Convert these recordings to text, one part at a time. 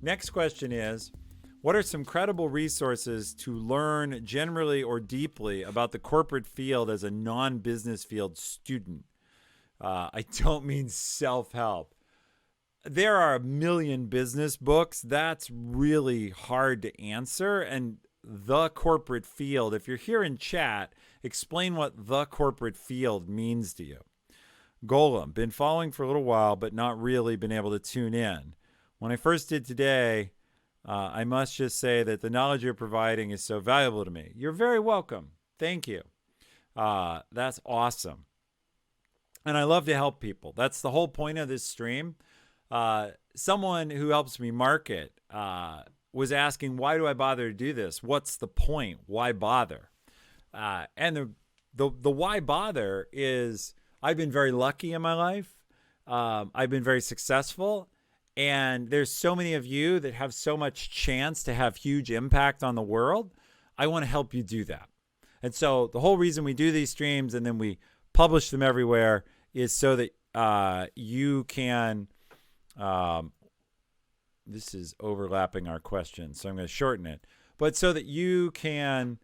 Next question is, what are some credible resources to learn generally or deeply about the corporate field as a non-business field student? I don't mean self-help. There are a million business books. That's really hard to answer. And the corporate field, if you're here in chat, explain what the corporate field means to you. Golem, been following for a little while, but not really been able to tune in. When I first did today, I must just say that the knowledge you're providing is so valuable to me. You're very welcome. Thank you. That's awesome. And I love to help people. That's the whole point of this stream. Someone who helps me market was asking, why do I bother to do this? What's the point? Why bother? And the why bother is I've been very lucky in my life. I've been very successful. And there's so many of you that have so much chance to have huge impact on the world. I want to help you do that. And so the whole reason we do these streams and then we publish them everywhere is so that you can, this is overlapping our question, so I'm going to shorten it, but so that you can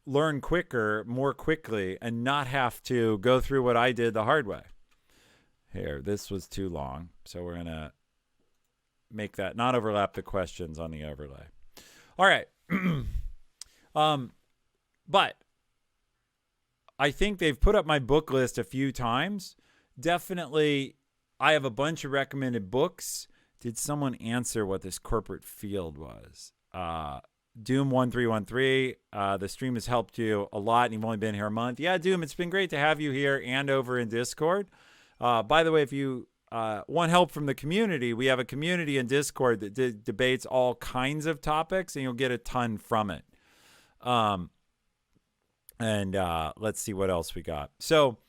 learn quicker, more quickly, and not have to go through what I did the hard way. Here, this was too long, so we're going to make that not overlap the questions on the overlay. All right. But I think they've put up my book list a few times. Definitely, I have a bunch of recommended books. Did someone answer what this corporate field was? Doom1313, the stream has helped you a lot, and you've only been here a month. Yeah, Doom, it's been great to have you here and over in Discord. By the way, if you want help from the community, we have a community in Discord that debates all kinds of topics, and you'll get a ton from it. Let's see what else we got. So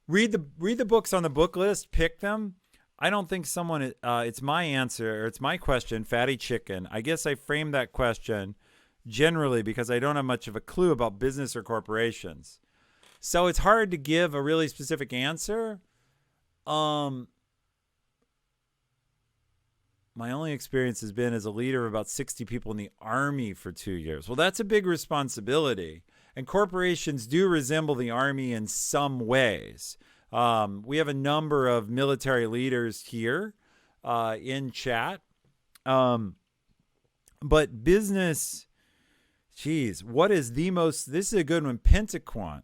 read the books on the book list, pick them. I don't think someone, it's my answer, or it's my question, Fatty Chicken. I guess I framed that question generally because I don't have much of a clue about business or corporations. So it's hard to give a really specific answer. My only experience has been as a leader of about 60 people in the Army for 2 years. Well, that's a big responsibility. And corporations do resemble the Army in some ways. We have a number of military leaders here in chat. But business, what is the most, this is a good one, Pentaquant.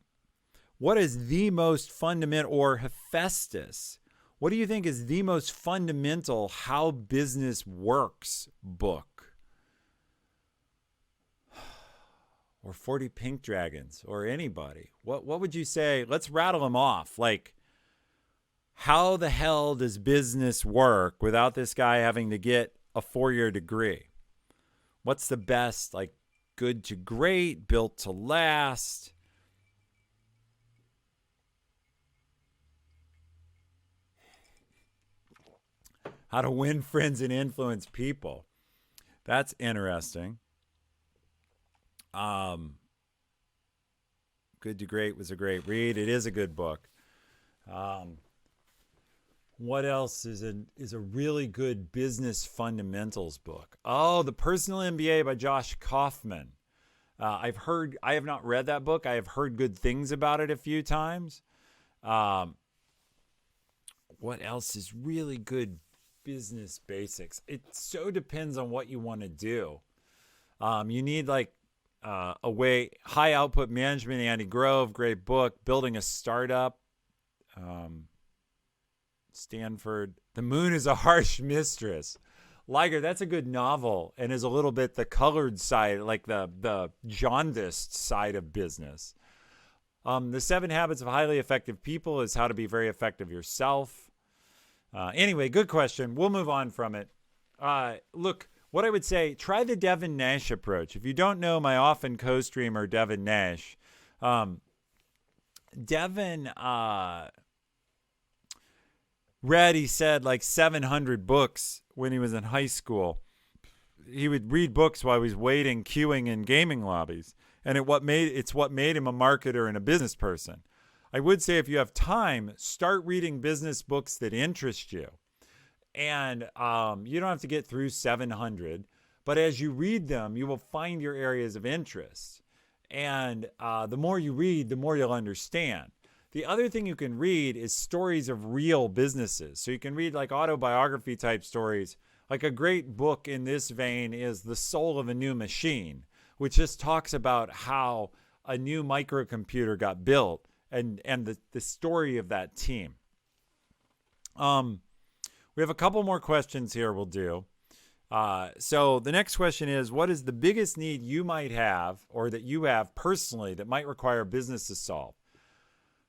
What is the most fundamental, or Hephaestus, what do you think is the most fundamental how business works book? Or 40 Pink Dragons, or anybody. What would you say? Let's rattle them off. Like, how the hell does business work without this guy having to get a 4-year degree? What's the best, like, good to great, built to last? How to win friends and influence people. That's interesting. Good to Great was a great read. It is a good book. What else is a really good business fundamentals book? Oh, The Personal MBA by Josh Kaufman. I have not read that book. I have heard good things about it a few times. What else is really good business basics? It so depends on what you want to do. You need like high output management, Andy Grove, great book. Building a startup, Stanford. The Moon is a Harsh Mistress. Liger, that's a good novel and is a little bit the colored side, like the jaundiced side of business. The 7 Habits of Highly Effective People is how to be very effective yourself. Anyway, good question. We'll move on from it. Look, what I would say, try the Devin Nash approach. If you don't know my often co-streamer, Devin Nash, Devin read, he said, like 700 books when he was in high school. He would read books while he was waiting, queuing in gaming lobbies. And it's what made him a marketer and a business person. I would say if you have time, start reading business books that interest you. And you don't have to get through 700, but as you read them, you will find your areas of interest. And the more you read, the more you'll understand. The other thing you can read is stories of real businesses. So you can read like autobiography type stories. Like a great book in this vein is The Soul of a New Machine, which just talks about how a new microcomputer got built and the story of that team. We have a couple more questions here we'll do. So the next question is, what is the biggest need you might have or that you have personally that might require business to solve?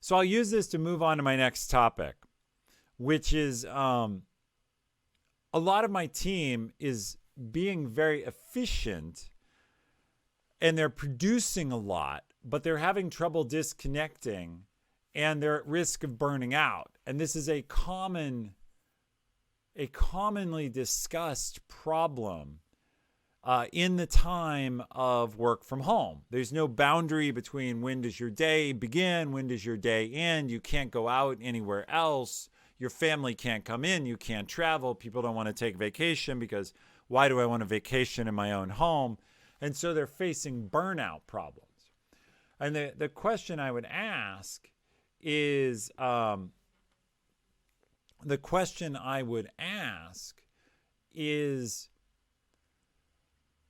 So I'll use this to move on to my next topic, which is a lot of my team is being very efficient and they're producing a lot, but they're having trouble disconnecting and they're at risk of burning out. And this is a commonly discussed problem in the time of work from home. There's no boundary between when does your day begin, when does your day end. You can't go out anywhere else. Your family can't come in. You can't travel. People don't want to take vacation because why do I want a vacation in my own home? And so they're facing burnout problems. And the question I would ask is,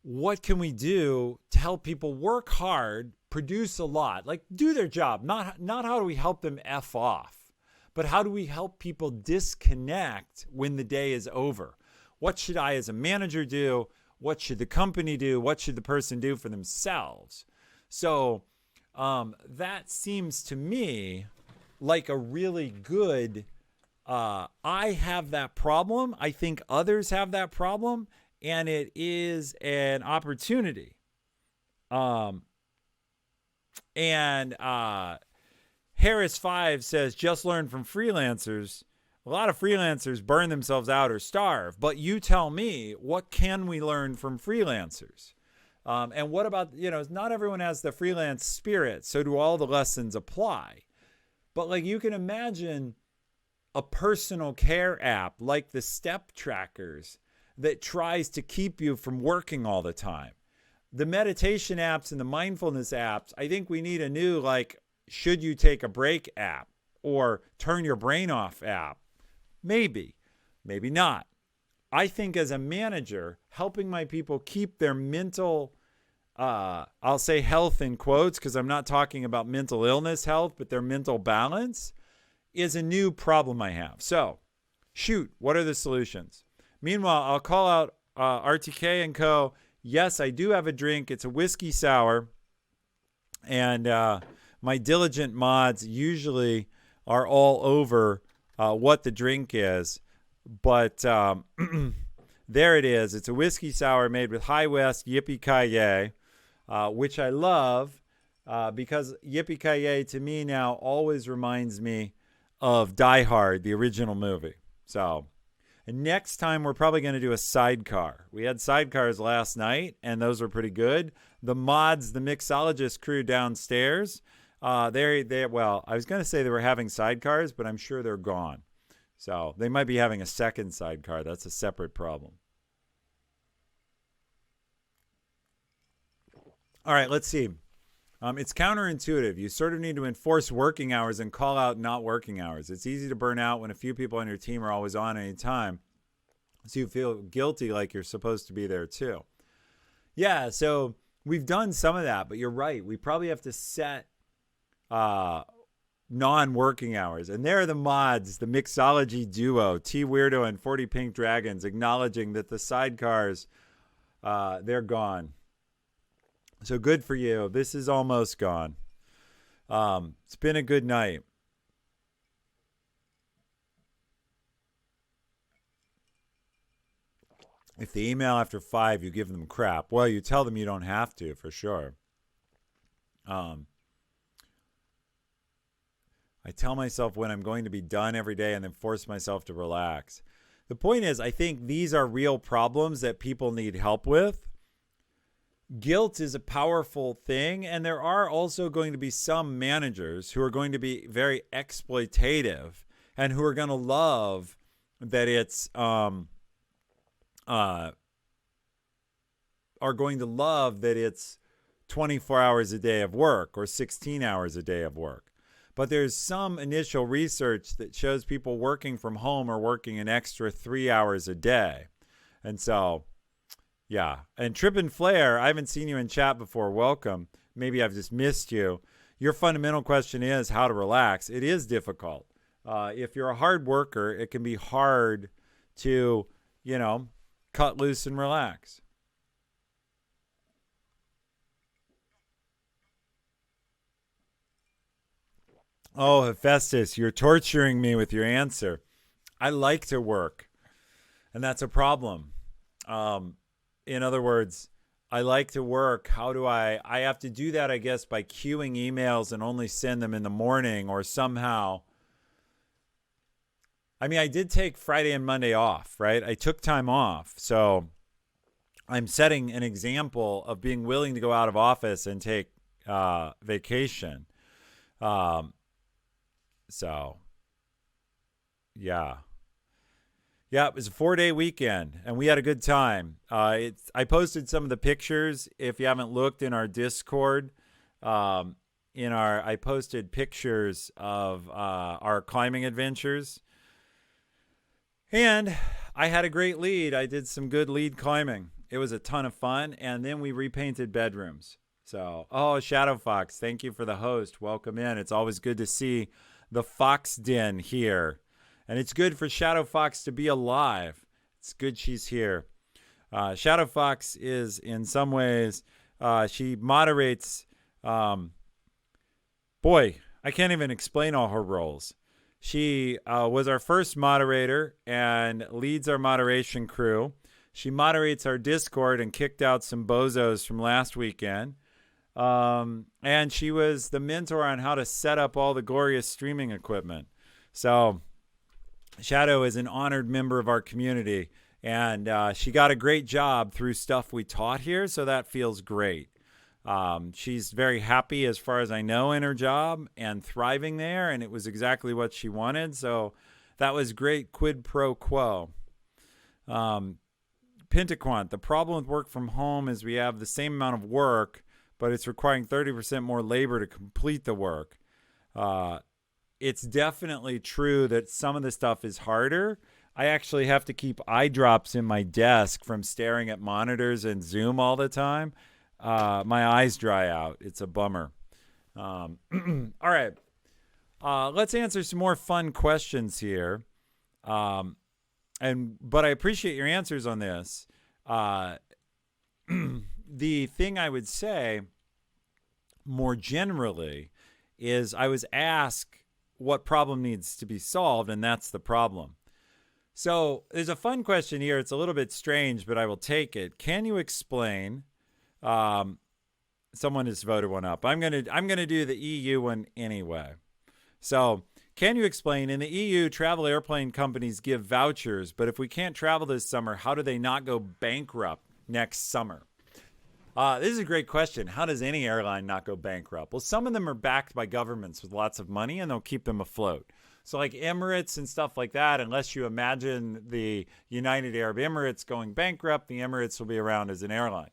what can we do to help people work hard, produce a lot, like do their job? Not how do we help them F off, but how do we help people disconnect when the day is over? What should I as a manager do? What should the company do? What should the person do for themselves? So that seems to me like a really good, I have that problem. I think others have that problem, and it is an opportunity. Harris 5 says, just learn from freelancers. A lot of freelancers burn themselves out or starve, but you tell me, what can we learn from freelancers? And what about, not everyone has the freelance spirit, so do all the lessons apply? But like you can imagine a personal care app like the step trackers that tries to keep you from working all the time. The meditation apps and the mindfulness apps, I think we need a new, like, should you take a break app or turn your brain off app? Maybe, maybe not. I think as a manager, helping my people keep their mental, I'll say health in quotes because I'm not talking about mental illness health, but their mental balance is a new problem I have. So, shoot, what are the solutions? Meanwhile, I'll call out RTK & Co. Yes, I do have a drink. It's a whiskey sour. And my diligent mods usually are all over what the drink is. But there it is. It's a whiskey sour made with High West Yippee-Ki-Yay, which I love because Yippee-Ki-Yay to me now always reminds me of Die Hard, the original movie. So, and next time we're probably going to do a sidecar. We had sidecars last night, and those were pretty good. The mods, the mixologist crew downstairs, well, I was going to say they were having sidecars, but I'm sure they're gone. So they might be having a second sidecar. That's a separate problem. All right, let's see. It's counterintuitive. You sort of need to enforce working hours and call out not working hours. It's easy to burn out when a few people on your team are always on any time. So you feel guilty like you're supposed to be there too. Yeah, so we've done some of that, but you're right. We probably have to set non-working hours. And there are the mods, the mixology duo, T Weirdo and 40 Pink Dragons, acknowledging that the sidecars, they're gone. So good for you. This is almost gone. It's been a good night. If they email after 5, you give them crap. Well, you tell them you don't have to, for sure. I tell myself when I'm going to be done every day and then force myself to relax. The point is, I think these are real problems that people need help with. Guilt is a powerful thing, and there are also going to be some managers who are going to be very exploitative and who are going to love that it's uh, are going to love that it's 24 hours a day of work or 16 hours a day of work. But there's some initial research that shows people working from home are working an extra 3 hours a day. And so, yeah. And Trip and Flair, I haven't seen you in chat before. Welcome. Maybe I've just missed you. Your fundamental question is how to relax. It is difficult. If you're a hard worker, it can be hard to, cut loose and relax. Oh, Hephaestus, you're torturing me with your answer. I like to work, and that's a problem. Um, in other words, I like to work. How do I have to do that, I guess, by queuing emails and only send them in the morning or somehow. I mean, I did take Friday and Monday off, right? I took time off. So I'm setting an example of being willing to go out of office and take vacation. Um, so, yeah. Yeah, it was a 4-day weekend, and we had a good time. I posted some of the pictures. If you haven't looked in our Discord, I posted pictures of our climbing adventures, and I had a great lead. I did some good lead climbing. It was a ton of fun, and then we repainted bedrooms. So, oh, Shadow Fox, thank you for the host. Welcome in. It's always good to see the Fox Den here. And it's good for Shadow Fox to be alive. It's good she's here. Shadow Fox is, in some ways, she moderates. Boy, I can't even explain all her roles. She was our first moderator and leads our moderation crew. She moderates our Discord and kicked out some bozos from last weekend. And she was the mentor on how to set up all the glorious streaming equipment. So Shadow is an honored member of our community, and she got a great job through stuff we taught here, so that feels great. She's very happy, as far as I know, in her job and thriving there, and it was exactly what she wanted, so that was great quid pro quo. Pentaquant, the problem with work from home is we have the same amount of work, but it's requiring 30% more labor to complete the work. It's definitely true that some of the stuff is harder. I actually have to keep eye drops in my desk from staring at monitors and Zoom all the time. My eyes dry out. It's a bummer. All right. Let's answer some more fun questions here. But I appreciate your answers on this. The thing I would say more generally is I was asked what problem needs to be solved, and that's the problem. So there's a fun question here. It's a little bit strange, but I will take it. Can you explain? Someone has voted one up. I'm gonna do the EU one anyway. So can you explain? In the EU, travel airplane companies give vouchers, but if we can't travel this summer, how do they not go bankrupt next summer? This is a great question. How does any airline not go bankrupt? Well, some of them are backed by governments with lots of money, and they'll keep them afloat. So like Emirates and stuff like that, unless you imagine the United Arab Emirates going bankrupt, the Emirates will be around as an airline,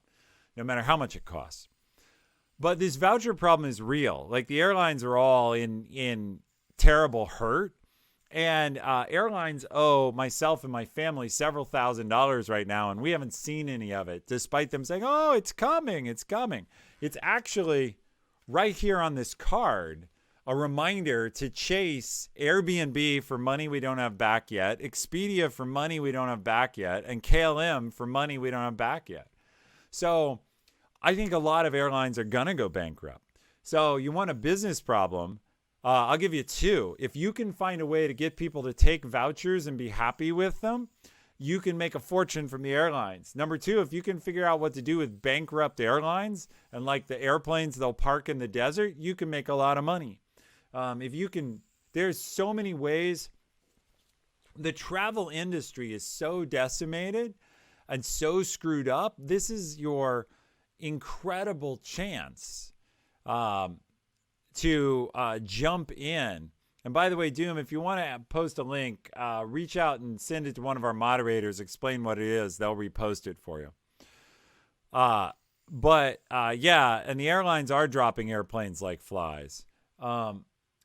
no matter how much it costs. But this voucher problem is real. Like the airlines are all in terrible hurt. And airlines owe myself and my family several $1,000s right now, and we haven't seen any of it, despite them saying, oh, it's coming, it's coming. It's actually right here on this card, a reminder to chase Airbnb for money we don't have back yet, Expedia for money we don't have back yet, and KLM for money we don't have back yet. So I think a lot of airlines are going to go bankrupt. So you want a business problem. I'll give you two. If you can find a way to get people to take vouchers and be happy with them, you can make a fortune from the airlines. Number two, if you can figure out what to do with bankrupt airlines and like the airplanes they'll park in the desert, you can make a lot of money. If you can, there's so many ways. The travel industry is so decimated and so screwed up. This is your incredible chance to jump in And by the way, Doom, if you want to post a link, reach out and send it to one of our moderators. Explain what it is. They'll repost it for you. Yeah, and the airlines are dropping airplanes like flies.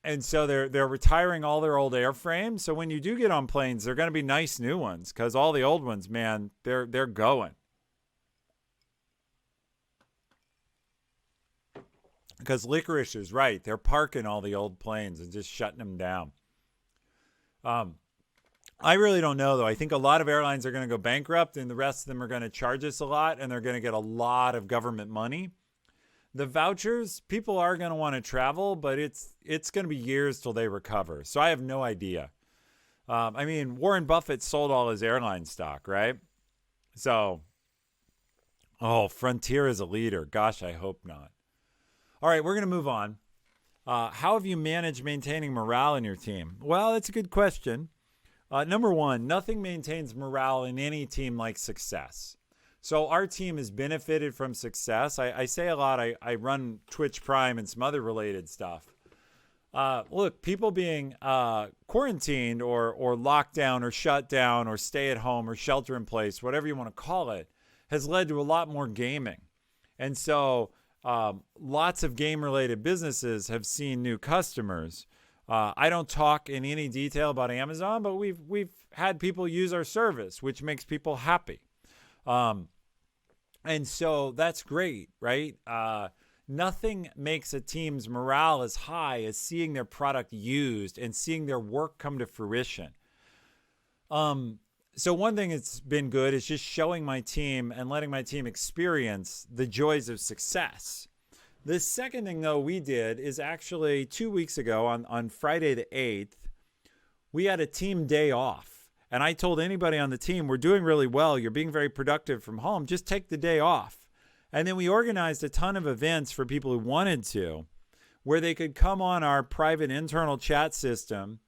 And so they're retiring all their old airframes. So when you do get on planes, they're going to be nice new ones, because all the old ones, man, they're going. Because Licorice is right. They're parking all the old planes and just shutting them down. I really don't know, though. I think a lot of airlines are going to go bankrupt, and the rest of them are going to charge us a lot, and they're going to get a lot of government money. The vouchers, people are going to want to travel, but it's going to be years till they recover. So I have no idea. I mean, Warren Buffett sold all his airline stock, right? So, Frontier is a leader. Gosh, I hope not. All right, we're going to move on. How have you managed maintaining morale in your team? Well, that's a good question. Number one, nothing maintains morale in any team like success. So our team has benefited from success. I say a lot, I run Twitch Prime and some other related stuff. Look, people being quarantined or locked down or shut down or stay at home or shelter in place, whatever you want to call it, has led to a lot more gaming. And so lots of game-related businesses have seen new customers. I don't talk in any detail about Amazon, but we've had people use our service, which makes people happy. And so that's great, right? Nothing makes a team's morale as high as seeing their product used and seeing their work come to fruition. So one thing that's been good is just showing my team and letting my team experience the joys of success. The second thing, though, we did is actually 2 weeks ago on Friday the 8th, we had a team day off. And I told anybody on the team, we're doing really well. You're being very productive from home. Just take the day off. And then we organized a ton of events for people who wanted to, where they could come on our private internal chat system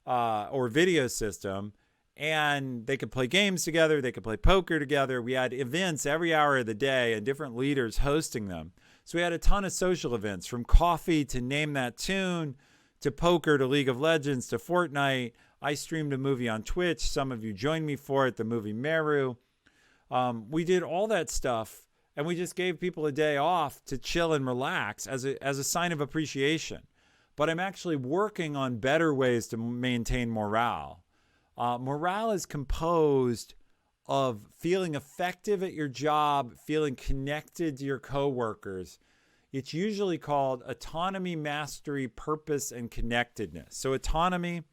or video system, and they could play games together. They could play poker together. We had events every hour of the day and different leaders hosting them. So we had a ton of social events, from coffee to Name That Tune to poker to League of Legends to Fortnite. I streamed a movie on Twitch. Some of you joined me for it, the movie Meru. We did all that stuff, and we just gave people a day off to chill and relax as a sign of appreciation. But I'm actually working on better ways to maintain morale. Morale is composed of feeling effective at your job, feeling connected to your coworkers. It's usually called autonomy, mastery, purpose, and connectedness. So autonomy,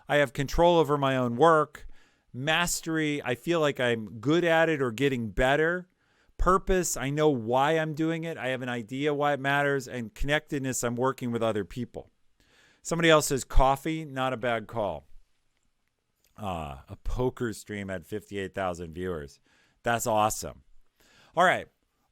I have control over my own work. Mastery, I feel like I'm good at it or getting better. Purpose, I know why I'm doing it. I have an idea why it matters. And connectedness, I'm working with other people. Somebody else says coffee, not a bad call. A poker stream had 58,000 viewers. That's awesome. All right.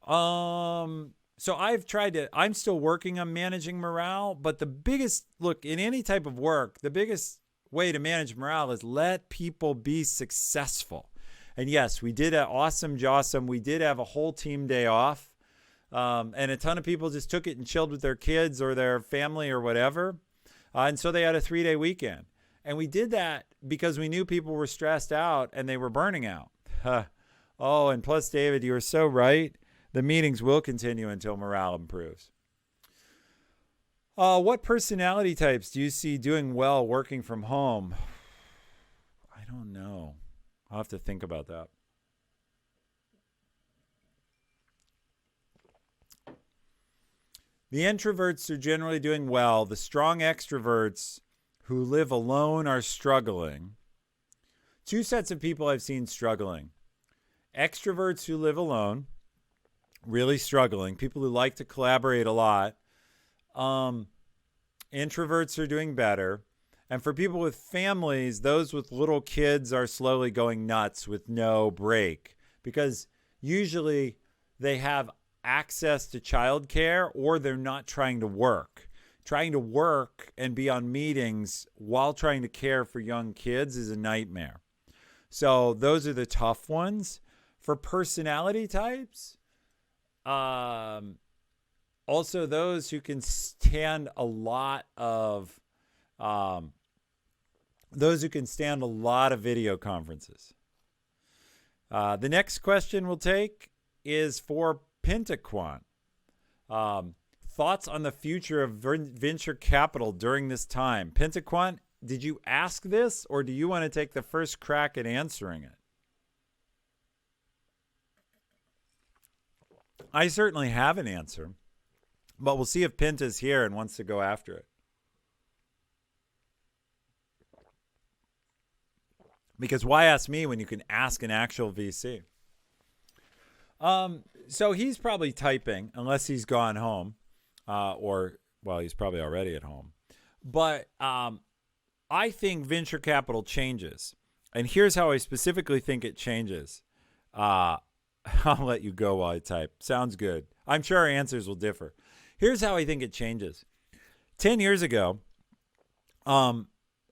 So I'm still working on managing morale, but the biggest, look, in any type of work, the biggest way to manage morale is let people be successful. And yes, we did an awesome Jawsome. We did have a whole team day off. And a ton of people just took it and chilled with their kids or their family or whatever. And so they had a 3-day weekend. And we did that because we knew people were stressed out and they were burning out. And plus, David, you are so right. The meetings will continue until morale improves. What personality types do you see doing well working from home? I don't know. I'll have to think about that. The introverts are generally doing well. The strong extroverts who live alone are struggling. Two sets of people I've seen struggling. Extroverts who live alone, really struggling. People who like to collaborate a lot. Introverts are doing better. And for people with families, those with little kids are slowly going nuts with no break, because usually they have access to childcare or they're not trying to work. Trying to work and be on meetings while trying to care for young kids is a nightmare. So those are the tough ones. For personality types, also those who can stand a lot of Um, those who can stand a lot of video conferences. The next question we'll take is for Pentaquant. Thoughts on the future of venture capital during this time. Pentaquant, did you ask this, or do you want to take the first crack at answering it? I certainly have an answer, but we'll see if Penta's here and wants to go after it. Because why ask me when you can ask an actual VC? So he's probably typing, unless he's gone home, he's probably already at home. But I think venture capital changes. And here's how I specifically think it changes. I'll let you go while I type. Sounds good. I'm sure our answers will differ. Here's how I think it changes. 10 years ago, and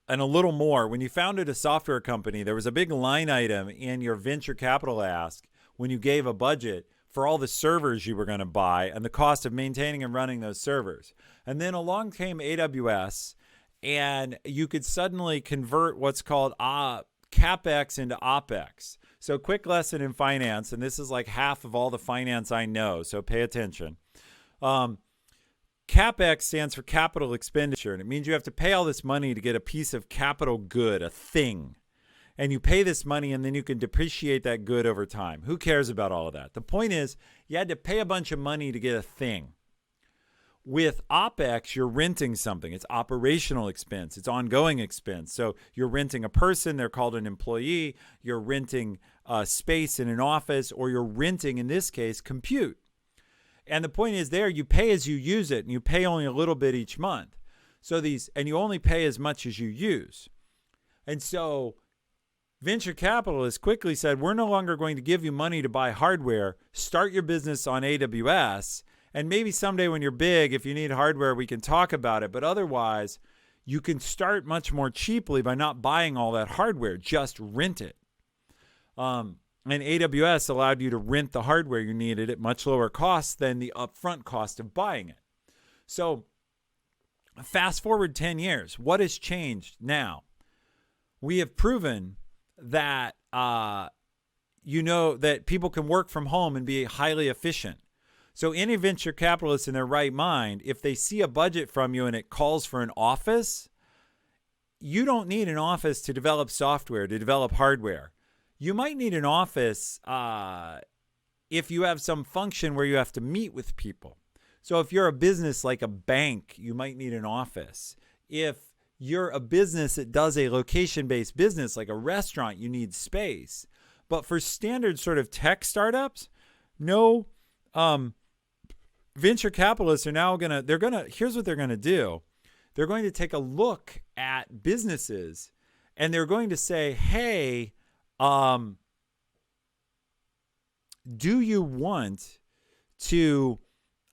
a little more, when you founded a software company, there was a big line item in your venture capital ask when you gave a budget for all the servers you were going to buy and the cost of maintaining and running those servers. And then along came AWS, and you could suddenly convert what's called CapEx into OpEx. So quick lesson in finance, and this is like half of all the finance I know, so pay attention. CapEx stands for capital expenditure, and it means you have to pay all this money to get a piece of capital good, a thing. And you pay this money, and then you can depreciate that good over time. Who cares about all of that? The point is, you had to pay a bunch of money to get a thing. With OpEx, you're renting something. It's operational expense. It's ongoing expense. So you're renting a person. They're called an employee. You're renting space in an office, or you're renting, in this case, compute. And the point is there, you pay as you use it, and you pay only a little bit each month. And you only pay as much as you use. And so venture capitalists quickly said, we're no longer going to give you money to buy hardware. Start your business on AWS. And maybe someday when you're big, if you need hardware, we can talk about it. But otherwise, you can start much more cheaply by not buying all that hardware. Just rent it. And AWS allowed you to rent the hardware you needed at much lower cost than the upfront cost of buying it. So fast forward 10 years. What has changed now? We have proven that, that people can work from home and be highly efficient. So any venture capitalist in their right mind, if they see a budget from you and it calls for an office, you don't need an office to develop software, to develop hardware. You might need an office if you have some function where you have to meet with people. So if you're a business like a bank, you might need an office. If you're a business that does a location-based business like a restaurant, you need space. But for standard sort of tech startups, no. Venture capitalists are now here's what they're going to do. They're going to take a look at businesses, and they're going to say, hey, do you want to,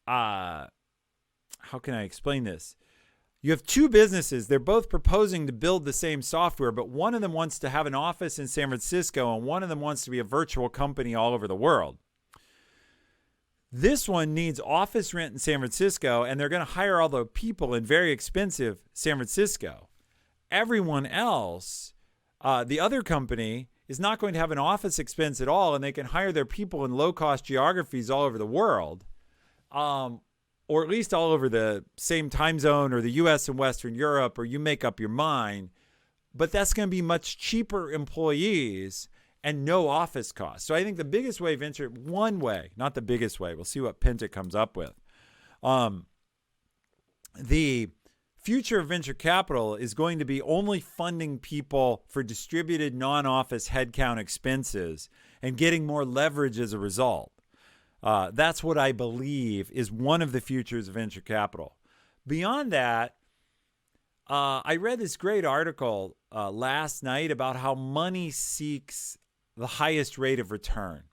how can I explain this? You have two businesses. They're both proposing to build the same software, but one of them wants to have an office in San Francisco, and one of them wants to be a virtual company all over the world. This one needs office rent in San Francisco, and they're going to hire all the people in very expensive San Francisco. Everyone else, the other company, is not going to have an office expense at all, and they can hire their people in low-cost geographies all over the world, or at least all over the same time zone, or the U.S. and Western Europe, or you make up your mind. But that's going to be much cheaper employees and no office costs. So I think the biggest way one way, not the biggest way, we'll see what Penta comes up with. The future of venture capital is going to be only funding people for distributed non-office headcount expenses and getting more leverage as a result. That's what I believe is one of the futures of venture capital. Beyond that, I read this great article last night about how money seeks the highest rate of return.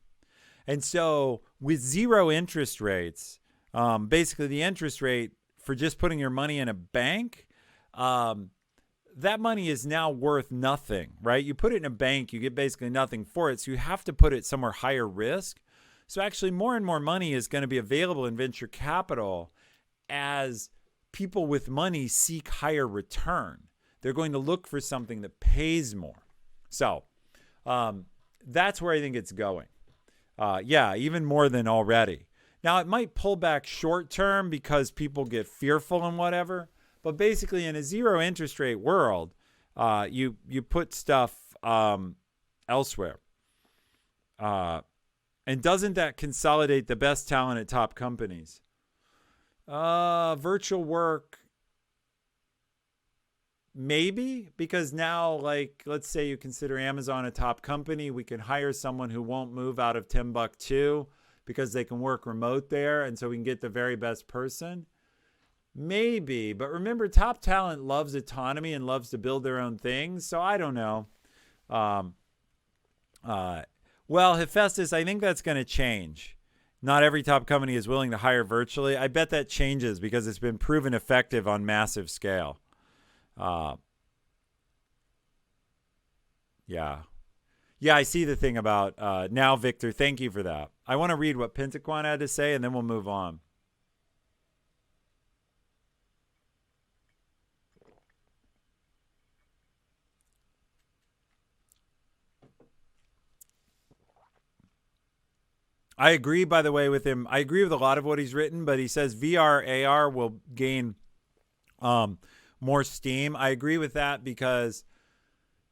And so with zero interest rates, basically the interest rate for just putting your money in a bank, that money is now worth nothing, right? You put it in a bank, you get basically nothing for it. So you have to put it somewhere higher risk. So actually more and more money is going to be available in venture capital as people with money seek higher return. They're going to look for something that pays more. So that's where I think it's going. Yeah, even more than already. Now, it might pull back short term because people get fearful and whatever. But basically, in a zero interest rate world, you put stuff elsewhere. And doesn't that consolidate the best talent at top companies? Virtual work, maybe, because now, like, let's say you consider Amazon a top company. We can hire someone who won't move out of Timbuktu because they can work remote there, and so we can get the very best person. Maybe, but remember, top talent loves autonomy and loves to build their own things, so I don't know. Well, Hephaestus, I think that's going to change. Not every top company is willing to hire virtually. I bet that changes because it's been proven effective on massive scale. Yeah. Yeah, I see the thing about now, Victor. Thank you for that. I want to read what Pentaquan had to say, and then we'll move on. I agree, by the way, with him. I agree with a lot of what he's written, but he says VR, AR will gain more steam. I agree with that because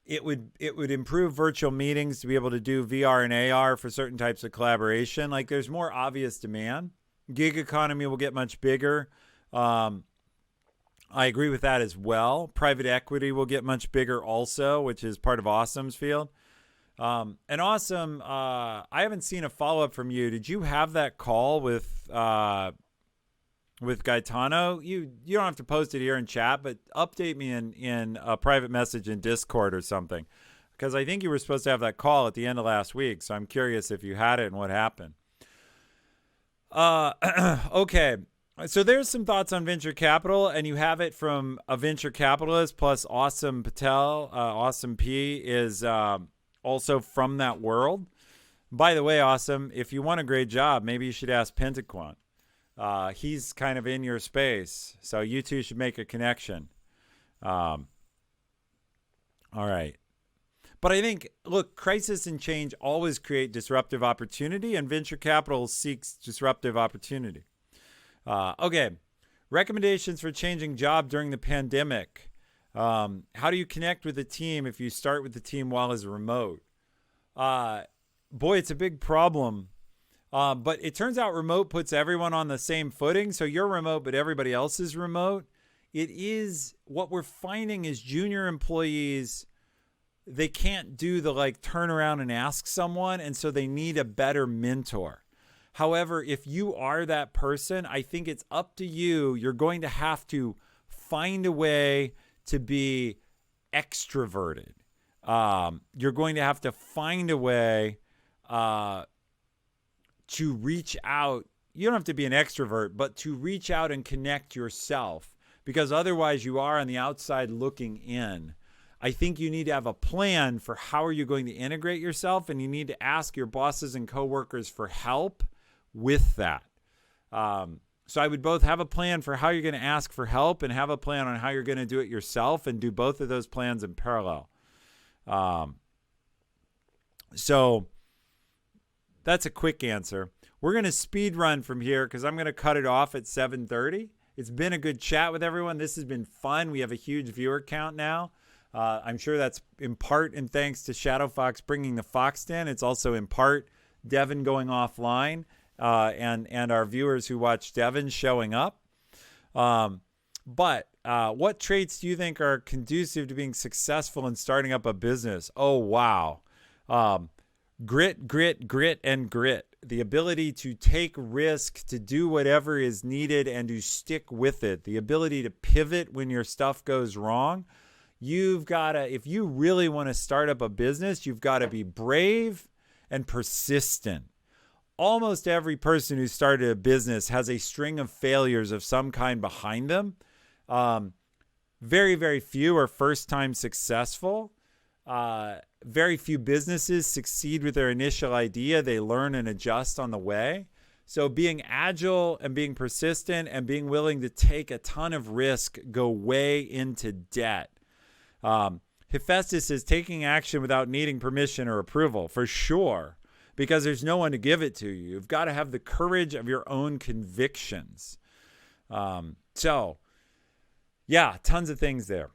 it would improve virtual meetings to be able to do VR and AR for certain types of collaboration. Like, there's more obvious demand. Gig economy will get much bigger. I agree with that as well. Private equity will get much bigger also, which is part of Awesome's field. And Awesome, I haven't seen a follow-up from you. Did you have that call with Gaetano? You don't have to post it here in chat, but update me in a private message in Discord or something, because I think you were supposed to have that call at the end of last week. So I'm curious if you had it and what happened. Okay. So there's some thoughts on venture capital, and you have it from a venture capitalist plus Awesome Patel. Awesome P is also from that world. By the way, Awesome, if you want a great job, maybe you should ask Pentaquan. He's kind of in your space, so you two should make a connection. All right. But I think, look, crisis and change always create disruptive opportunity, and venture capital seeks disruptive opportunity. Okay. Recommendations for changing job during the pandemic. How do you connect with the team if you start with the team while it's remote? Boy, it's a big problem. But it turns out remote puts everyone on the same footing. So you're remote, but everybody else is remote. It is, what we're finding is junior employees, they can't do the like turn around and ask someone. And so they need a better mentor. However, if you are that person, I think it's up to you. You're going to have to find a way to be extroverted. You're going to have to find a way to reach out. You don't have to be an extrovert, but to reach out and connect yourself, because otherwise you are on the outside looking in. I think you need to have a plan for how are you going to integrate yourself, and you need to ask your bosses and coworkers for help with that. So I would both have a plan for how you're going to ask for help and have a plan on how you're going to do it yourself, and do both of those plans in parallel. So that's a quick answer. We're going to speed run from here because I'm going to cut it off at 7:30. It's been a good chat with everyone. This has been fun. We have a huge viewer count now. I'm sure that's in part in thanks to Shadow Fox bringing the Fox Den. It's also in part Devin going offline. And our viewers who watch Devin showing up. But what traits do you think are conducive to being successful in starting up a business? Oh, wow. Grit, and grit. The ability to take risk, to do whatever is needed, and to stick with it. The ability to pivot when your stuff goes wrong. You've got to, if you really want to start up a business, you've got to be brave and persistent. Almost every person who started a business has a string of failures of some kind behind them. Very, very few are first-time successful. Very few businesses succeed with their initial idea. They learn and adjust on the way. So being agile and being persistent and being willing to take a ton of risk go way into debt. Hephaestus is taking action without needing permission or approval, for sure, because there's no one to give it to you. You've got to have the courage of your own convictions. So, yeah, tons of things there.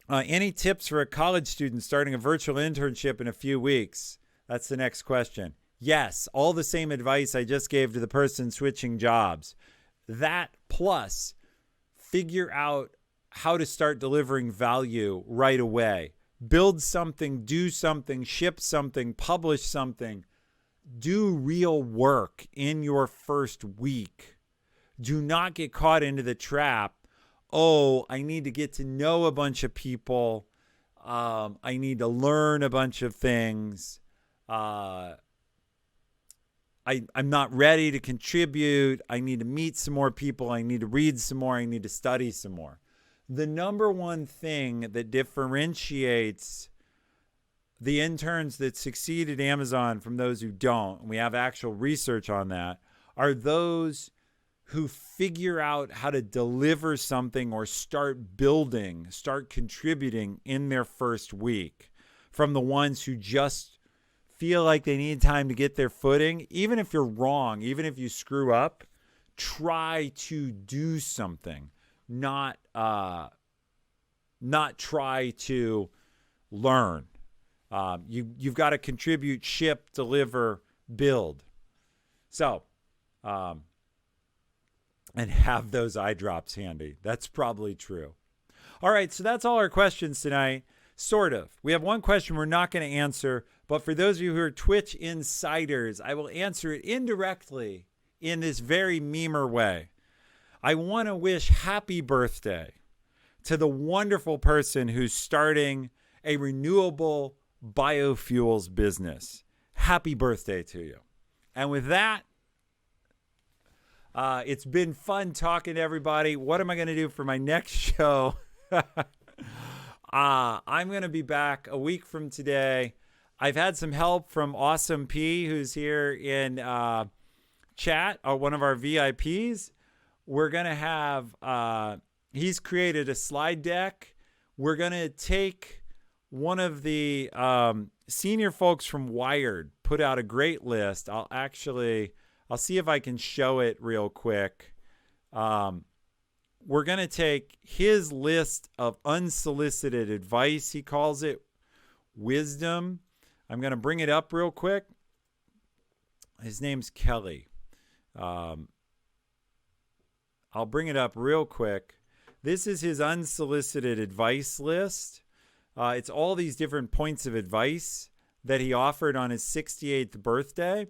Any tips for a college student starting a virtual internship in a few weeks? That's the next question. Yes, all the same advice I just gave to the person switching jobs. That plus figure out how to start delivering value right away. Build something, do something, ship something, publish something. Do real work in your first week. Do not get caught into the trap. Oh, I need to get to know a bunch of people. I need to learn a bunch of things. I'm not ready to contribute. I need to meet some more people. I need to read some more. I need to study some more. The number one thing that differentiates the interns that succeed at Amazon from those who don't, and we have actual research on that, are those who figure out how to deliver something or start building, start contributing in their first week, from the ones who just feel like they need time to get their footing. Even if you're wrong, even if you screw up, try to do something, not try to learn. You've got to contribute, ship, deliver, build. So, and have those eye drops handy. That's probably true. All right, so that's all our questions tonight. Sort of. We have one question we're not going to answer, but for those of you who are Twitch insiders, I will answer it indirectly in this very memer way. I want to wish happy birthday to the wonderful person who's starting a renewable biofuels business. Happy birthday to you. And with that, it's been fun talking to everybody. What am I going to do for my next show? I'm going to be back a week from today. I've had some help from Awesome P, who's here in chat, one of our VIPs. We're going to have, he's created a slide deck. We're going to take one of the senior folks from Wired, put out a great list. I'll see if I can show it real quick. We're going to take his list of unsolicited advice. He calls it wisdom. I'm going to bring it up real quick. His name's Kelly. I'll bring it up real quick. This is his unsolicited advice list. It's all these different points of advice that he offered on his 68th birthday.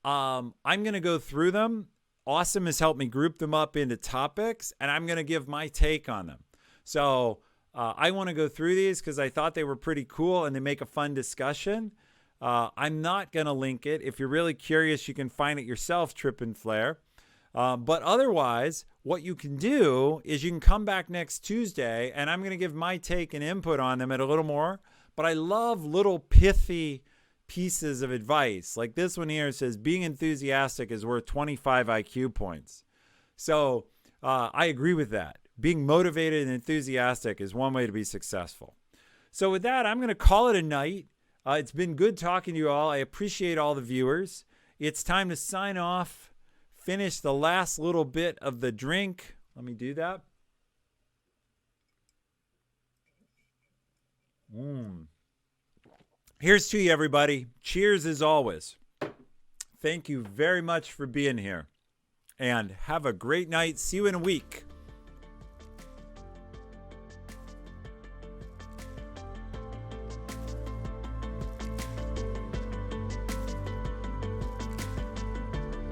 I'm going to go through them. Awesome has helped me group them up into topics, and I'm going to give my take on them. So I want to go through these because I thought they were pretty cool and they make a fun discussion. I'm not going to link it. If you're really curious, you can find it yourself, Trip and Flare. But otherwise, what you can do is you can come back next Tuesday, and I'm going to give my take and input on them at a little more. But I love little pithy pieces of advice. Like this one here says, being enthusiastic is worth 25 IQ points. So I agree with that. Being motivated and enthusiastic is one way to be successful. So with that, I'm going to call it a night. It's been good talking to you all. I appreciate all the viewers. It's time to sign off, finish the last little bit of the drink. Let me do that. Here's to you, everybody. Cheers as always. Thank you very much for being here. And have a great night. See you in a week.